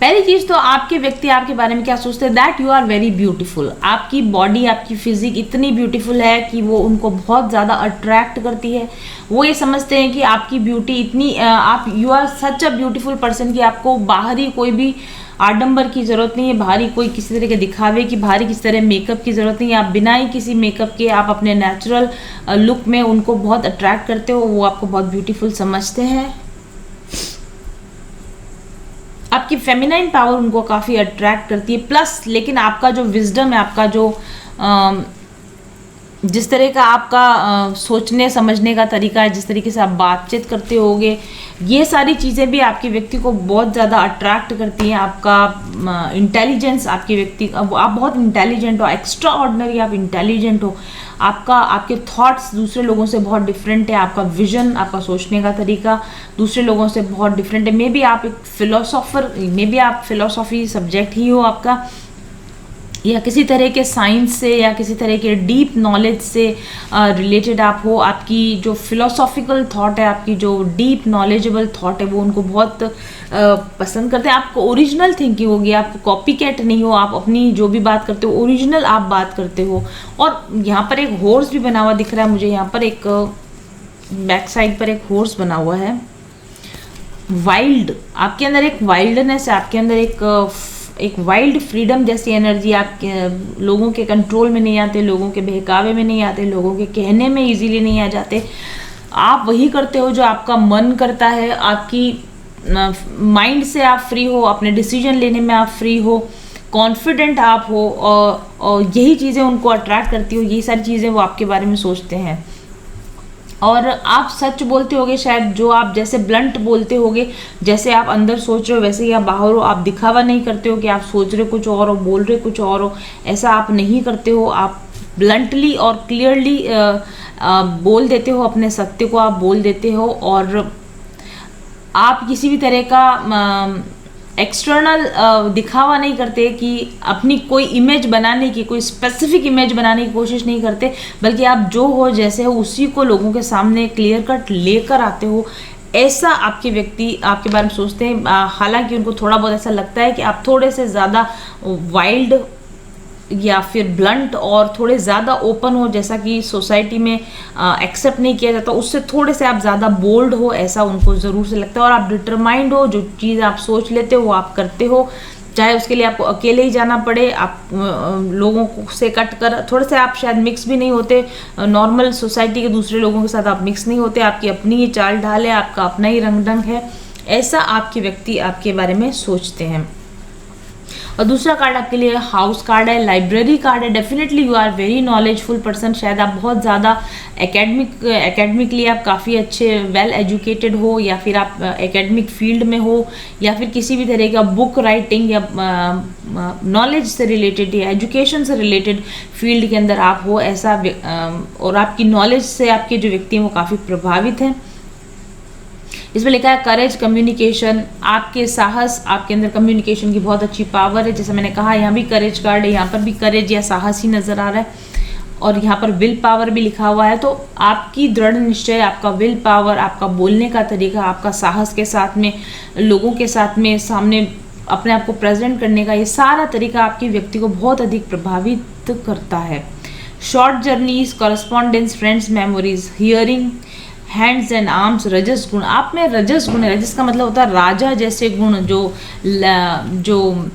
पहली चीज तो आपके व्यक्ति आपके बारे में क्या सोचते हैं, that you are very beautiful. आपकी बॉडी, आपकी फिजिक इतनी ब्यूटीफुल है कि वो उनको बहुत ज़्यादा अट्रैक्ट करती है। वो ये समझते हैं कि आपकी ब्यूटी इतनी, आप you are such a beautiful person कि आपको बाहरी कोई भी आडंबर की ज़रूरत नहीं है, बाहरी कोई किसी तरह के दिखावे की, बाहरी किसी तरह मेकअप की ज़रूरत नहीं है। आप बिना ही किसी मेकअप के आप अपने नेचुरल लुक में उनको बहुत अट्रैक्ट करते हो, वो आपको बहुत ब्यूटीफुल समझते हैं। आपकी फेमिनाइन पावर उनको काफ़ी अट्रैक्ट करती है। प्लस लेकिन आपका जो विजडम है, आपका जो जिस तरह का आपका सोचने समझने का तरीका है, जिस तरीके से आप बातचीत करते होगे, ये सारी चीज़ें भी आपके व्यक्ति को बहुत ज़्यादा अट्रैक्ट करती हैं। आपका इंटेलिजेंस, आपके व्यक्ति, आप बहुत इंटेलिजेंट हो, एक्स्ट्रा ऑर्डिनरी आप इंटेलिजेंट हो। आपके थॉट्स दूसरे लोगों से बहुत डिफरेंट है। आपका विजन, आपका सोचने का तरीका दूसरे लोगों से बहुत डिफरेंट है। मे बी आप एक फिलोसोफर, मे बी आप फिलोसॉफी सब्जेक्ट ही हो आपका, या किसी तरह के साइंस से या किसी तरह के डीप नॉलेज से रिलेटेड आप हो। आपकी जो फिलोसॉफिकल थॉट है, आपकी जो डीप नॉलेजेबल थॉट है, वो उनको बहुत पसंद करते हैं। आपको ओरिजिनल थिंकिंग होगी, आप कॉपी कैट नहीं हो, आप अपनी जो भी बात करते हो ओरिजिनल आप बात करते हो। और यहाँ पर एक हॉर्स भी बना हुआ दिख रहा है मुझे, यहाँ पर एक बैक साइड पर एक हॉर्स बना हुआ है। वाइल्ड, आपके अंदर एक वाइल्डनेस है, आपके अंदर एक वाइल्ड फ्रीडम जैसी एनर्जी। आप लोगों के कंट्रोल में नहीं आते, लोगों के बहकावे में नहीं आते, लोगों के कहने में इजीली नहीं आ जाते। आप वही करते हो जो आपका मन करता है। आपकी माइंड से आप फ्री हो, अपने डिसीजन लेने में आप फ्री हो, कॉन्फिडेंट आप हो, और यही चीज़ें उनको अट्रैक्ट करती हो, यही सारी चीज़ें वो आपके बारे में सोचते हैं। और आप सच बोलते होगे शायद, जो आप जैसे ब्लंट बोलते होगे, जैसे आप अंदर सोच रहे हो वैसे ही आप बाहर हो। आप दिखावा नहीं करते हो कि आप सोच रहे कुछ और हो, बोल रहे कुछ और हो, ऐसा आप नहीं करते हो। आप ब्लंटली और क्लियरली बोल देते हो, अपने सत्य को आप बोल देते हो। और आप किसी भी तरह का एक्सटर्नल दिखावा नहीं करते कि अपनी कोई इमेज बनाने की, कोई स्पेसिफिक इमेज बनाने की कोशिश नहीं करते, बल्कि आप जो हो जैसे हो उसी को लोगों के सामने क्लियर कट लेकर आते हो। ऐसा आपके व्यक्ति आपके बारे में सोचते हैं। हालांकि उनको थोड़ा बहुत ऐसा लगता है कि आप थोड़े से ज़्यादा वाइल्ड या फिर ब्लंट और थोड़े ज़्यादा ओपन हो, जैसा कि सोसाइटी में एक्सेप्ट नहीं किया जाता, उससे थोड़े से आप ज़्यादा बोल्ड हो, ऐसा उनको ज़रूर से लगता है। और आप डिटरमाइंड हो, जो चीज़ आप सोच लेते हो वो आप करते हो, चाहे उसके लिए आपको अकेले ही जाना पड़े। आप लोगों से कट कर, थोड़े से आप शायद मिक्स भी नहीं होते, नॉर्मल सोसाइटी के दूसरे लोगों के साथ आप मिक्स नहीं होते, आपकी अपनी ही चाल ढाल है, आपका अपना ही रंग ढंग है। ऐसा आपके व्यक्ति आपके बारे में सोचते हैं। और दूसरा कार्ड आपके लिए हाउस कार्ड है, लाइब्रेरी कार्ड है। Definitely you are very knowledgeful person. शायद आप बहुत ज़्यादा एकेडमिकली आप काफ़ी अच्छे वेल एजुकेटेड हो, या फिर आप एकेडमिक फील्ड में हो, या फिर किसी भी तरह का बुक राइटिंग या नॉलेज से रिलेटेड या एजुकेशन से रिलेटेड फील्ड के अंदर आप हो, ऐसा। और आपकी नॉलेज से आपके जो व्यक्ति हैं वो काफ़ी प्रभावित हैं। इसमें लिखा है करेज, कम्युनिकेशन, आपके साहस, आपके अंदर कम्युनिकेशन की बहुत अच्छी पावर है। जैसे मैंने कहा, यहाँ भी करेज कार्ड है, यहाँ पर भी करेज या साहस ही नज़र आ रहा है, और यहाँ पर विल पावर भी लिखा हुआ है। तो आपकी दृढ़ निश्चय, आपका विल पावर, आपका बोलने का तरीका, आपका साहस के साथ में लोगों के साथ में सामने अपने आप को प्रेजेंट करने का, ये सारा तरीका आपके व्यक्ति को बहुत अधिक प्रभावित करता है। Short journeys, correspondence, friends, memories, hearing, hands and arms, रजस गुण। आप में रजस गुण है। रजस का मतलब होता है राजा जैसे गुण, जो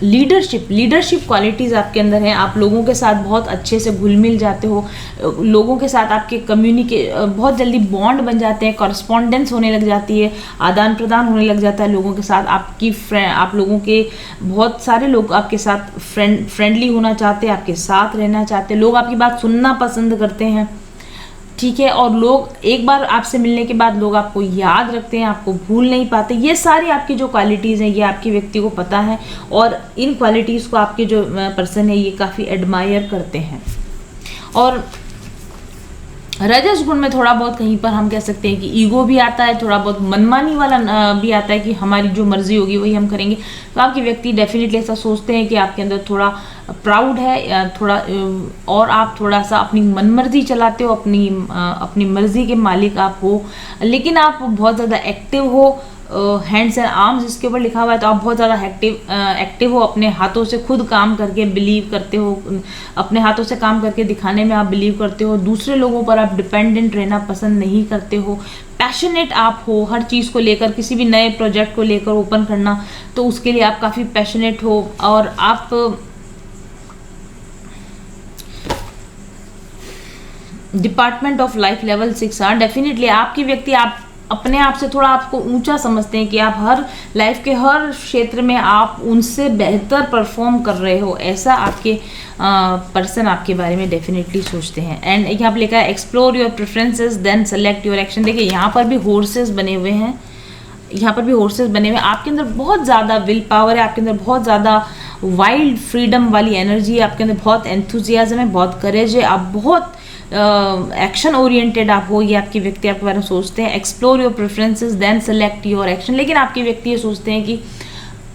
लीडरशिप क्वालिटीज़ आपके अंदर हैं। आप लोगों के साथ बहुत अच्छे से घुल मिल जाते हो, लोगों के साथ आपके बहुत जल्दी बॉन्ड बन जाते हैं, कॉरेस्पॉन्डेंस होने लग जाती है, आदान प्रदान होने लग जाता है लोगों के साथ। आप लोगों के बहुत सारे लोग आपके साथ फ्रेंडली होना चाहते हैं, आपके साथ रहना चाहते हैं, लोग आपकी बात सुनना पसंद करते हैं, ठीक है। और लोग एक बार आपसे मिलने के बाद लोग आपको याद रखते हैं, आपको भूल नहीं पाते। ये सारी आपकी जो क्वालिटीज़ हैं ये आपके व्यक्ति को पता है, और इन क्वालिटीज़ को आपके जो पर्सन है ये काफ़ी एडमायर करते हैं। और रजस गुण में थोड़ा बहुत कहीं पर हम कह सकते हैं कि ईगो भी आता है, थोड़ा बहुत मनमानी वाला भी आता है कि हमारी जो मर्जी होगी वही हम करेंगे। तो आपके व्यक्ति डेफिनेटली ऐसा सोचते हैं कि आपके अंदर थोड़ा प्राउड है, थोड़ा, और आप थोड़ा सा अपनी मनमर्जी चलाते हो, अपनी मर्जी के मालिक आप हो, लेकिन आप बहुत ज़्यादा एक्टिव हो। हैंड्स एंड आर्म्स इसके ऊपर लिखा हुआ है, तो आप बहुत ज़्यादा एक्टिव हो, अपने हाथों से खुद काम करके बिलीव करते हो, अपने हाथों से काम करके दिखाने में आप बिलीव करते हो। दूसरे लोगों पर आप डिपेंडेंट रहना पसंद नहीं करते हो। पैशनेट आप हो हर चीज़ को लेकर, किसी भी नए प्रोजेक्ट को लेकर ओपन करना, तो उसके लिए आप काफ़ी पैशनेट हो। और आप डिपार्टमेंट ऑफ लाइफ लेवल 6, हाँ डेफिनेटली आपकी व्यक्ति आप अपने आप से थोड़ा आपको ऊंचा समझते हैं कि आप हर लाइफ के हर क्षेत्र में आप उनसे बेहतर परफॉर्म कर रहे हो, ऐसा आपके पर्सन आपके बारे में डेफिनेटली सोचते हैं। एंड यहाँ पर लिखा है explore your preferences then select your action. देखिए यहाँ पर भी हॉर्सेस बने हुए हैं, आपके अंदर बहुत ज़्यादा विल पावर है, आपके अंदर बहुत ज़्यादा वाइल्ड फ्रीडम वाली एनर्जी है, आपके अंदर बहुत एंथुजियाज्म है, बहुत करेज है, आप बहुत एक्शन ओरिएंटेड आप हो, ये आपके व्यक्ति आपके बारे में सोचते हैं। Explore your preferences then select your action. लेकिन आपके व्यक्ति ये सोचते हैं कि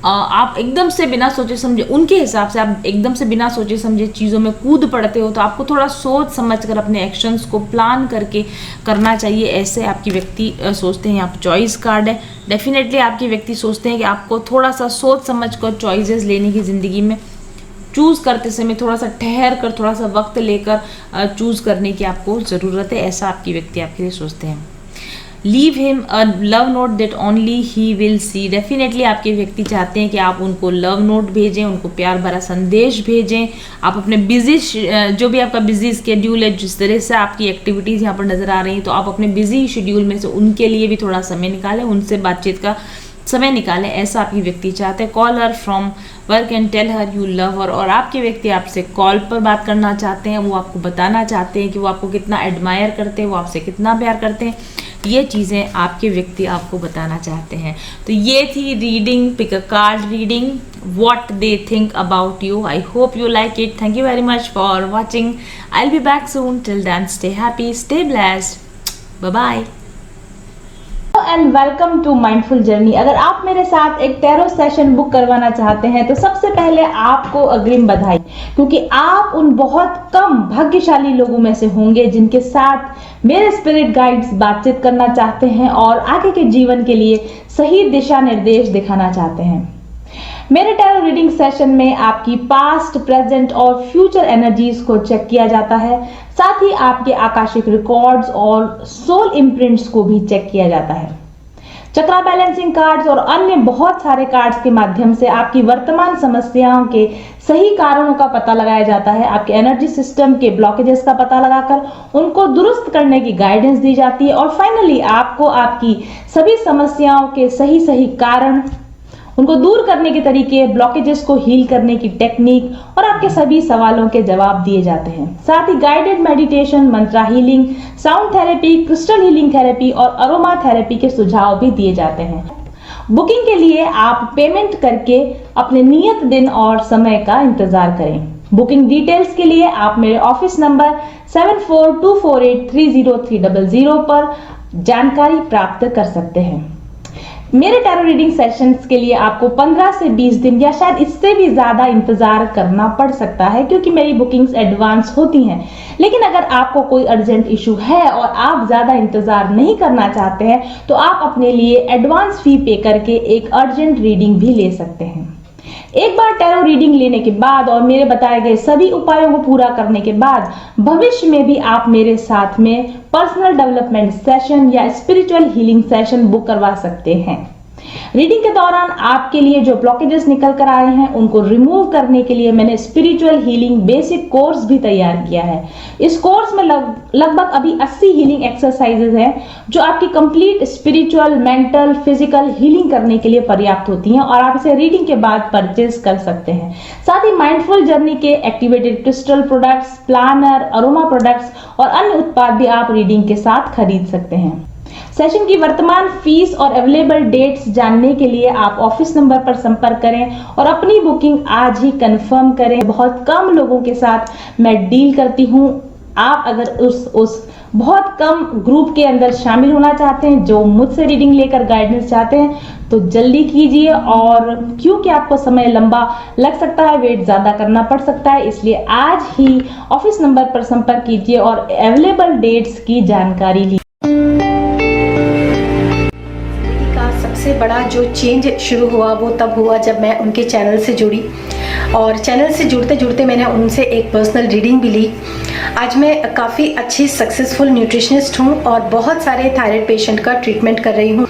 आप एकदम से बिना सोचे समझे, उनके हिसाब से आप एकदम से बिना सोचे समझे चीज़ों में कूद पड़ते हो, तो आपको थोड़ा सोच समझकर अपने एक्शंस को प्लान करके करना चाहिए, ऐसे आपके व्यक्ति सोचते हैं। यहाँ पर चॉइस कार्ड है, डेफिनेटली आपके व्यक्ति सोचते हैं कि आपको थोड़ा सा सोच समझ कर चॉइसेस लेने की ज़िंदगी में, चूज़ करते समय थोड़ा सा ठहर कर, थोड़ा सा वक्त लेकर चूज़ करने की आपको ज़रूरत है, ऐसा आपके व्यक्ति आपके लिए सोचते हैं। Leave him a love note that only he will see. Definitely आपके व्यक्ति चाहते हैं कि आप उनको लव नोट भेजें, उनको प्यार भरा संदेश भेजें। आप अपने बिजी, जो भी आपका बिजी स्केड्यूल है, जिस तरह से आपकी एक्टिविटीज़ यहाँ पर नज़र आ रही हैं, तो आप अपने बिजी शेड्यूल में से उनके लिए भी थोड़ा समय निकालें, उनसे बातचीत का समय निकालें, ऐसा आपकी व्यक्ति चाहते हैं। Call her from work and tell her you love her, और आपके व्यक्ति आपसे कॉल पर बात करना चाहते हैं, वो आपको बताना चाहते हैं कि वो आपको कितना एडमायर करते हैं, वो आपसे कितना प्यार करते हैं। ये चीज़ें आपके व्यक्ति आपको बताना चाहते हैं। तो ये थी reading, pick a card reading, what they think about you. I hope you like it. Thank you very much for watching. I will be back soon. Till then stay happy, stay blessed, bye bye and welcome to mindful journey. अगर आप मेरे साथ एक टैरो सेशन बुक करवाना चाहते हैं तो सबसे पहले आपको अग्रिम बधाई, क्योंकि आप उन बहुत कम भाग्यशाली लोगों में से होंगे जिनके साथ मेरे स्पिरिट गाइड्स बातचीत करना चाहते हैं और आगे के जीवन के लिए सही दिशा निर्देश दिखाना चाहते हैं। मेरे टैरो रीडिंग सेशन में आपकी पास्ट, प्रेजेंट और फ्यूचर एनर्जीज को चेक किया जाता है। साथ ही आपके आकाशिक रिकॉर्ड्स और सोल इम्प्रिंट्स को भी चेक किया जाता है। चक्रा बैलेंसिंग कार्ड्स और अन्य बहुत सारे कार्ड्स के माध्यम से आपकी वर्तमान समस्याओं के सही कारणों का पता लगाया जाता है। आपके एनर्जी सिस्टम के ब्लॉकेजेस का पता लगाकर उनको दुरुस्त करने की गाइडेंस दी जाती है और फाइनली आपको आपकी सभी समस्याओं के सही कारण, उनको दूर करने के तरीके, ब्लॉकेजेस को हील करने की टेक्निक और आपके सभी सवालों के जवाब दिए जाते हैं। साथ ही guided meditation, mantra healing, sound therapy, crystal healing therapy और अरोमा थेरेपी के सुझाव भी दिए जाते हैं। बुकिंग के लिए आप पेमेंट करके अपने नियत दिन और समय का इंतजार करें। बुकिंग डिटेल्स के लिए आप मेरे ऑफिस नंबर 7424830300 पर जानकारी प्राप्त कर सकते हैं। मेरे टैरो रीडिंग सेशंस के लिए आपको 15 से 20 दिन या शायद इससे भी ज्यादा इंतजार करना पड़ सकता है, क्योंकि मेरी बुकिंग्स एडवांस होती हैं। लेकिन अगर आपको कोई अर्जेंट इशू है और आप ज्यादा इंतजार नहीं करना चाहते हैं तो आप अपने लिए एडवांस फी पे करके एक अर्जेंट रीडिंग भी ले सकते हैं। एक बार टैरो रीडिंग लेने के बाद और मेरे बताए गए सभी उपायों को पूरा करने के बाद भविष्य में भी आप मेरे साथ में पर्सनल डेवलपमेंट सेशन या स्पिरिचुअल हीलिंग सेशन बुक करवा सकते हैं। रीडिंग के दौरान आपके लिए जो ब्लॉकेजेस निकल कर आए हैं उनको रिमूव करने के लिए मैंने स्पिरिचुअल हीलिंग बेसिक कोर्स भी तैयार किया है। इस कोर्स में लगभग अभी 80 हीलिंग एक्सरसाइजेज हैं जो आपकी complete spiritual, mental, physical healing करने के लिए पर्याप्त होती हैं और आप इसे रीडिंग के बाद परचेज कर सकते हैं। साथ ही माइंडफुल जर्नी के activated crystal products, planner, aroma products और अन्य उत्पाद भी आप रीडिंग के साथ खरीद सकते हैं। सेशन की वर्तमान फीस और अवेलेबल डेट्स जानने के लिए आप ऑफिस नंबर पर संपर्क करें और अपनी बुकिंग आज ही कंफर्म करें। बहुत कम लोगों के साथ मैं डील करती हूं। आप अगर उस बहुत कम ग्रुप के अंदर शामिल होना चाहते हैं जो मुझसे रीडिंग लेकर गाइडेंस चाहते हैं तो जल्दी कीजिए, और क्योंकि आपको समय लंबा लग सकता है, वेट ज्यादा करना पड़ सकता है, इसलिए आज ही ऑफिस नंबर पर संपर्क कीजिए और अवेलेबल डेट्स की जानकारी लीजिए। सबसे बड़ा जो चेंज शुरू हुआ वो तब हुआ जब मैं उनके चैनल से जुड़ी, और चैनल से जुड़ते जुड़ते मैंने उनसे एक पर्सनल रीडिंग भी ली। आज मैं काफ़ी अच्छी सक्सेसफुल न्यूट्रिशनिस्ट हूँ और बहुत सारे थायराइड पेशेंट का ट्रीटमेंट कर रही हूँ।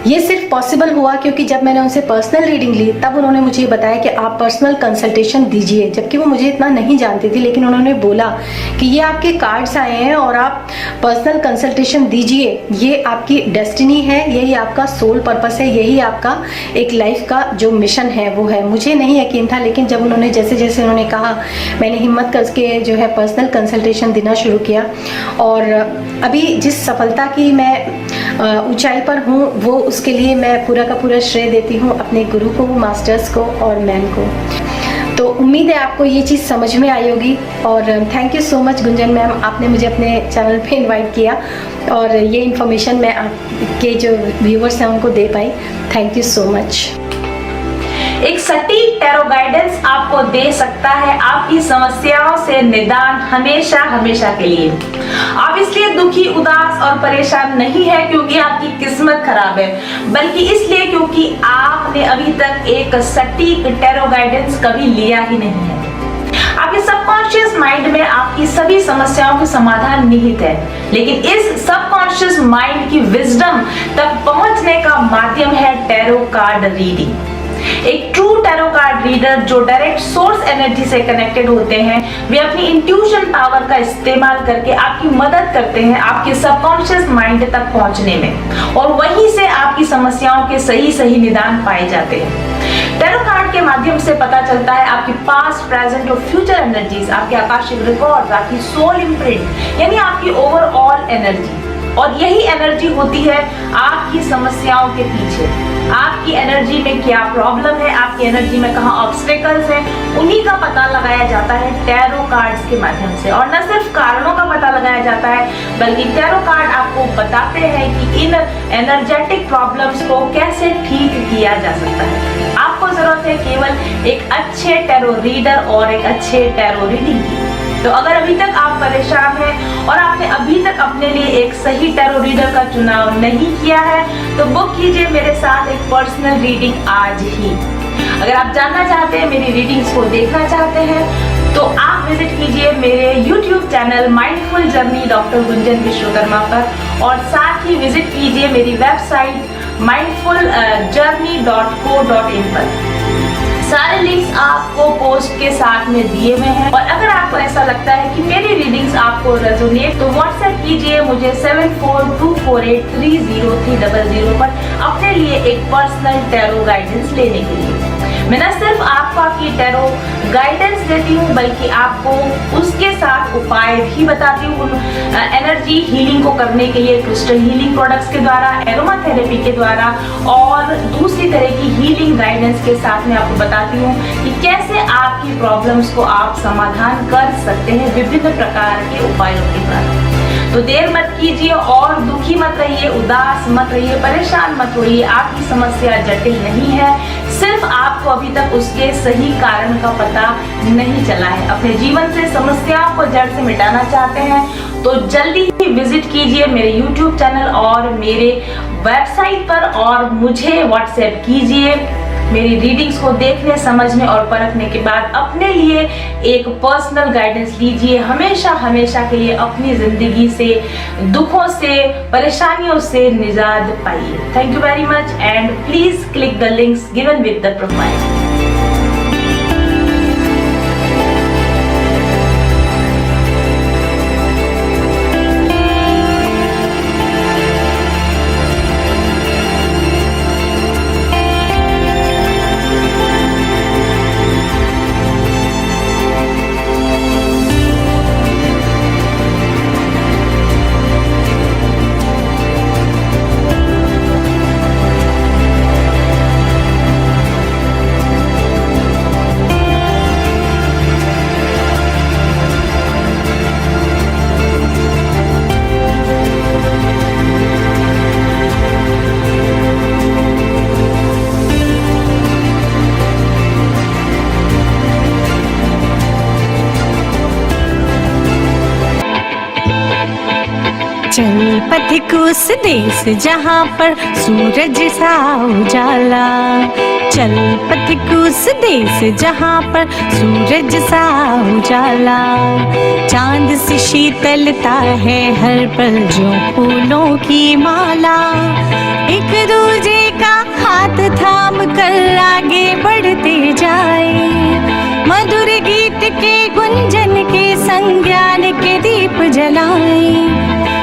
ये सिर्फ पॉसिबल हुआ क्योंकि जब मैंने उनसे पर्सनल रीडिंग ली तब उन्होंने मुझे बताया कि आप पर्सनल कंसल्टेशन दीजिए, जबकि वो मुझे इतना नहीं जानती थी, लेकिन उन्होंने बोला कि ये आपके कार्ड्स आए हैं और आप पर्सनल कंसल्टेशन दीजिए, ये आपकी डेस्टिनी है, यही आपका सोल पर्पस है, यही आपका एक लाइफ का जो मिशन है वो है। मुझे नहीं यकीन था, लेकिन जब उन्होंने जैसे जैसे उन्होंने कहा मैंने हिम्मत करके जो है पर्सनल कंसल्टेशन देना शुरू किया, और अभी जिस सफलता की मैं ऊंचाई पर हूँ वो उसके लिए मैं पूरा का पूरा श्रेय देती हूँ अपने गुरु को, मास्टर्स को और मैम को। तो उम्मीद है आपको ये चीज़ समझ में आई होगी, और thank you so much Gunjan ma'am, आपने मुझे अपने चैनल पे इनवाइट किया और ये इन्फॉर्मेशन मैं आपके जो व्यूवर्स हैं उनको दे पाई। Thank you so much. एक सटीक टैरो गाइडेंस आपको दे सकता है आपकी समस्याओं से निदान हमेशा हमेशा के लिए। आप इसलिए दुखी, उदास और परेशान नहीं है क्योंकि आपकी किस्मत खराब है, बल्कि इसलिए क्योंकि आपने अभी तक एक सटीक टैरो गाइडेंस कभी लिया ही नहीं है। आपके सबकॉन्शियस माइंड में आपकी सभी समस्याओं के समाधान निहित है, लेकिन इस सबकॉन्शियस माइंड की विजडम तक पहुंचने का माध्यम है टैरो कार्ड रीडिंग। एक ट्रू टैरो कार्ड रीडर जो डायरेक्ट सोर्स एनर्जी से कनेक्टेड होते हैं, वे अपनी इंट्यूशन पावर का इस्तेमाल करके आपकी मदद करते हैं आपके सबकॉन्शियस माइंड तक पहुंचने में, और वहीं से आपकी समस्याओं के सही निदान पाए जाते हैं। टैरो कार्ड के माध्यम से पता चलता है आपकी पास्ट, प्रेजेंट और फ्यूचर एनर्जीज, आपके आकाशिक रिकॉर्ड्स, आपकी सोल इम्प्रिंट, यानी आपकी ओवरऑल एनर्जी। और यही एनर्जी होती है आपकी समस्याओं के पीछे। आपकी एनर्जी में क्या प्रॉब्लम है, आपकी एनर्जी में कहाँ ऑब्स्टेकल्स हैं, उन्हीं का पता लगाया जाता है टैरो कार्ड्स के माध्यम से। और न सिर्फ कारणों का पता लगाया जाता है, बल्कि टैरो कार्ड आपको बताते हैं कि इन एनर्जेटिक प्रॉब्लम्स को कैसे ठीक किया जा सकता है। आपको जरूरत है केवल एक अच्छे टैरो रीडर और एक अच्छे टैरो रीडिंग की। तो अगर अभी तक आप परेशान हैं और आपने अभी तक अपने लिए एक सही टैरो रीडर का चुनाव नहीं किया है, तो बुक कीजिए मेरे साथ एक पर्सनल रीडिंग आज ही। अगर आप जानना चाहते हैं, मेरी रीडिंग्स को देखना चाहते हैं, तो आप विजिट कीजिए मेरे YouTube channel mindful journey doctor Gunjan Vishwakarma पर, और साथ ही विजिट कीजिए मेरी वेबसाइट mindfuljourney.co.in पर। सारे लिंक्स आपको पोस्ट के साथ में दिए हुए हैं। और अगर आपको ऐसा लगता है कि मेरी रीडिंग्स आपको रेजोनेट, तो व्हाट्सएप कीजिए मुझे 7424830300 पर अपने लिए एक पर्सनल टैरो गाइडेंस लेने के लिए। मैं न सिर्फ आपको आपकी टैरो गाइडेंस देती हूँ, बल्कि आपको उसके साथ उपाय भी बताती हूँ एनर्जी हीलिंग को करने के लिए, क्रिस्टल हीलिंग प्रोडक्ट्स के द्वारा, एरोमा थेरेपी के द्वारा, और दूसरी तरह की हीलिंग गाइडेंस के साथ में आपको बताती हूँ कि कैसे आपकी प्रॉब्लम्स को आप समाधान कर सकते हैं विभिन्न प्रकार के उपायों के द्वारा। तो देर मत कीजिए और दुखी मत रहिए, उदास मत रहिए, परेशान मत होइए। आपकी समस्या जटिल नहीं है, सिर्फ आपको अभी तक उसके सही कारण का पता नहीं चला है। अपने जीवन से समस्याओं को जड़ से मिटाना चाहते हैं, तो जल्दी ही विजिट कीजिए मेरे YouTube चैनल और मेरे वेबसाइट पर, और मुझे व्हाट्सएप कीजिए। मेरी रीडिंग्स को देखने, समझने और परखने के बाद अपने लिए एक पर्सनल गाइडेंस लीजिए। हमेशा के लिए अपनी जिंदगी से, दुखों से, परेशानियों से निजात पाइए। Thank you very much and please click the links given with the profile. चल पथिक उस देश जहाँ पर सूरज सा उजाला, चल पथिक उस देश जहाँ पर सूरज सा उजाला। चांद से शीतलता है हर पल जो फूलों की माला। एक दूजे का हाथ थाम कर आगे बढ़ते जाए, मधुर गीत के गुंजन के संग ज्ञान के दीप जलाए।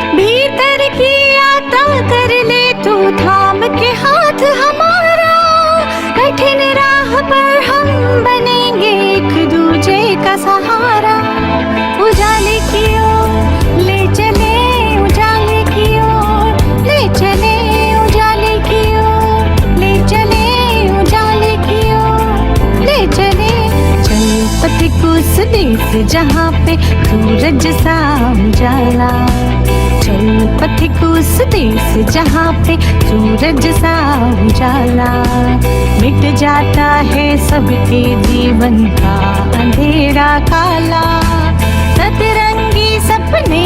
भीतर की आता कर ले तू थाम के हाथ हमारा, कठिन राह पर हम बनेंगे एक दूजे का सहारा। उजाले की ओर ले चले, उजाले की ओर ले चले, उजाले की ओर ले चले, उजाले की ओर ले चले। चल पथिक उस देश जहाँ पे सूरज सा उजाला, चल पथिक उस देश जहाँ पे सूरज सा उजाला। मिट जाता है सबके जीवन का अंधेरा काला, सतरंगी सपने